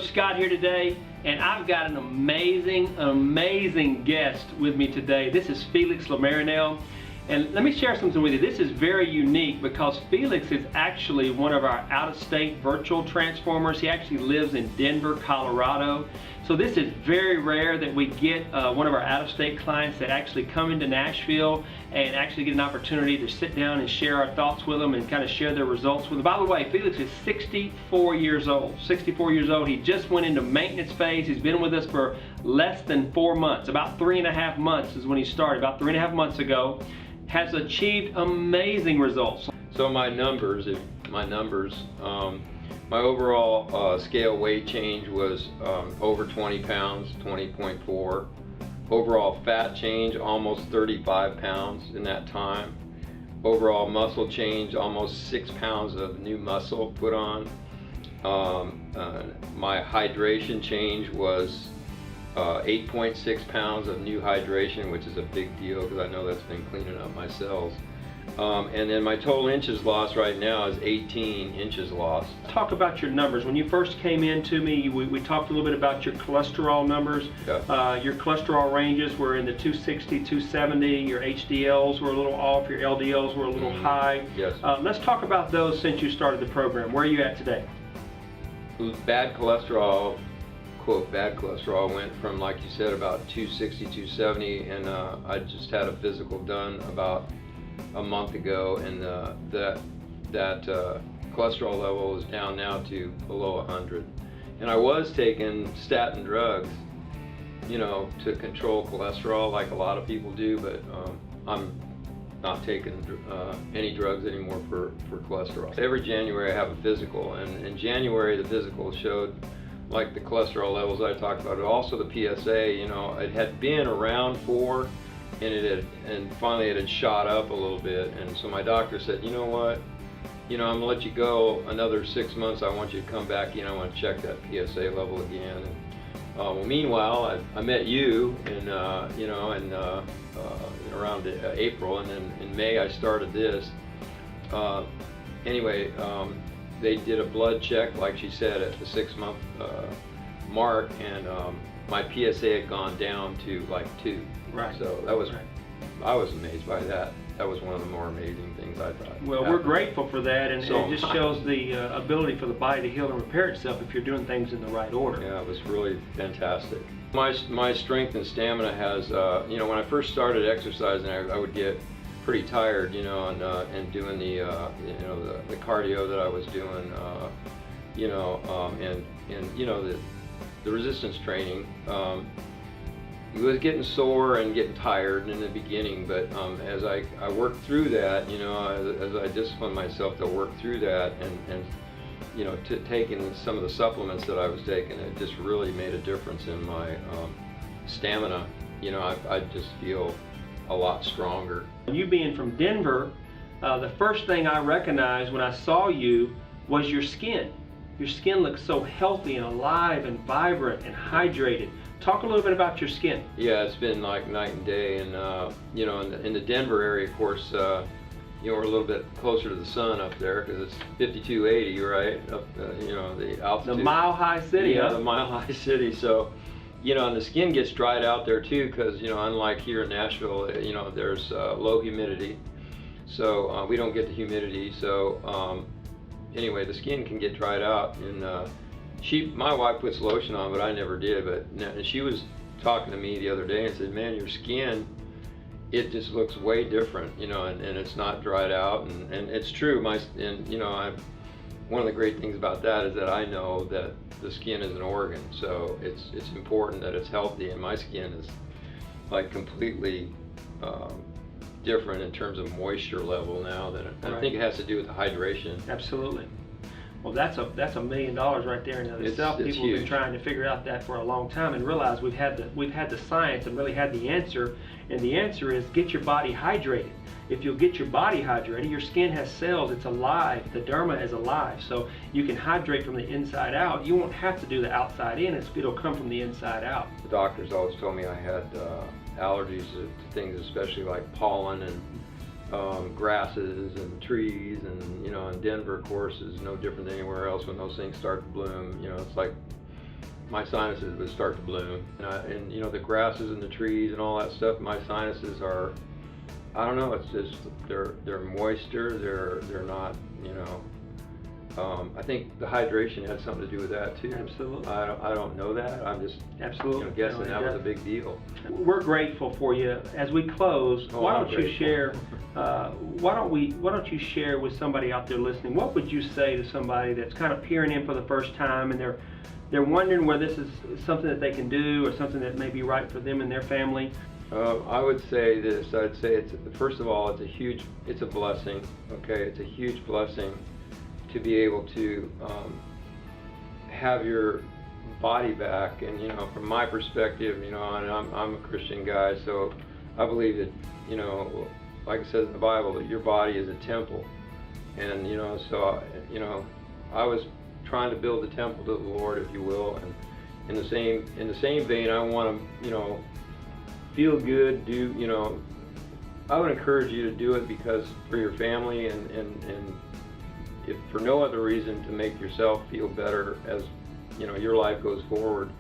Coach Scott here today, and I've got an amazing guest with me today. This is Felix Lamarinel, and let me share something with you. This is very unique because Felix is actually one of our out-of-state virtual transformers. He actually lives in Denver, Colorado. So this is very rare that we get one of our out-of-state clients that actually come into Nashville and actually get an opportunity to sit down and share our thoughts with them and kind of share their results with them. By the way, Felix is 64 years old. 64 years old. He just went into maintenance phase. He's been with us for less than 4 months. About 3.5 months is when he started, about 3.5 months ago. Has achieved amazing results. So my overall scale weight change was over 20 pounds, 20.4. Overall fat change, almost 35 pounds in that time. Overall muscle change, almost 6 pounds of new muscle put on. My hydration change was 8.6 pounds of new hydration, which is a big deal because I know that's been cleaning up my cells. And then my total inches lost right now is 18 inches lost. Talk about your numbers. When you first came in to me, we talked a little bit about your cholesterol numbers. Yeah. Your cholesterol ranges were in the 260, 270. Your HDLs were a little off. Your LDLs were a little high. Yes. Let's talk about those since you started the program. Where are you at today? Bad cholesterol, quote, bad cholesterol went from, like you said, about 260, 270, and I just had a physical done about a month ago, and that cholesterol level is down now to below 100. And I was taking statin drugs, you know, to control cholesterol like a lot of people do, but I'm not taking any drugs anymore for cholesterol. Every January I have a physical, and in January the physical showed like the cholesterol levels I talked about. Also the PSA, you know, it had been around 4, and finally it had shot up a little bit. And so my doctor said, you know what, you know, I'm gonna let you go another 6 months. I want you to come back in. I want to check that PSA level again. And, well, meanwhile, I met you in, you know, in around April, and then in May I started this. Anyway, they did a blood check, like she said, at the 6-month mark, and my PSA had gone down to like 2. Right. So that was, I was amazed by that. That was one of the more amazing things I thought. Well, we're grateful for that, and So it just shows the ability for the body to heal and repair itself if you're doing things in the right order. Yeah, it was really fantastic. My strength and stamina has, you know, when I first started exercising, I would get pretty tired, you know, and doing the, you know, the cardio that I was doing, you know, and you know, the resistance training. It was getting sore and getting tired in the beginning, but as I worked through that, you know, as I disciplined myself to work through that, and you know, taking some of the supplements that I was taking, it just really made a difference in my stamina. You know, I just feel a lot stronger. You being from Denver, the first thing I recognized when I saw you was your skin. Your skin looks so healthy and alive and vibrant and hydrated. Talk a little bit about your skin. Yeah, it's been like night and day, and you know, in the Denver area, of course, you know, we're a little bit closer to the sun up there because it's 5280, right? Up, you know, the altitude. The Mile High City. Yeah, huh? the Mile High City. So, you know, and the skin gets dried out there too, because, you know, unlike here in Nashville, you know, there's low humidity, so we don't get the humidity. So anyway, the skin can get dried out, and my wife puts lotion on, but I never did. But she was talking to me the other day and said, "Man, your skin, it just looks way different, you know, and it's not dried out." And it's true. You know, one of the great things about that is that I know that the skin is an organ, so it's important that it's healthy, and my skin is like completely different in terms of moisture level now. That I think it has to do with the hydration. Absolutely. Well, that's $1 million right there in and of itself. It's People have been huge. trying to figure out that for a long time and realize we've had the science and really had the answer. And the answer is get your body hydrated. If you'll get your body hydrated, your skin has cells, it's alive, the derma is alive. So you can hydrate from the inside out. You won't have to do the outside in, it'll come from the inside out. The doctors always told me I had allergies to things, especially like pollen and grasses and trees, and you know, in Denver, of course, is no different than anywhere else. When those things start to bloom, you know, it's like my sinuses would start to bloom. And you know, the grasses and the trees and all that stuff, my sinuses are, I don't know, it's just, they're moister, they're not, you know, I think the hydration had something to do with that too. Absolutely. I don't know that. I'm just Absolutely. guessing that was a big deal. We're grateful for you. As we close, why don't you share? Why don't you share with somebody out there listening? What would you say to somebody that's kind of peering in for the first time and they're wondering whether this is something that they can do or something that may be right for them and their family? I would say this. I'd say it's, first of all, it's a blessing. Okay, it's a huge blessing to be able to have your body back. And you know, from my perspective, you know, and I'm a Christian guy, so I believe that, you know, like it says in the Bible, that your body is a temple. And you know, so you know, I was trying to build a temple to the Lord, if you will. And in the same vein, I want to, you know, feel good. You know, I would encourage you to do it because for your family and if for no other reason, to make yourself feel better as, you know, your life goes forward.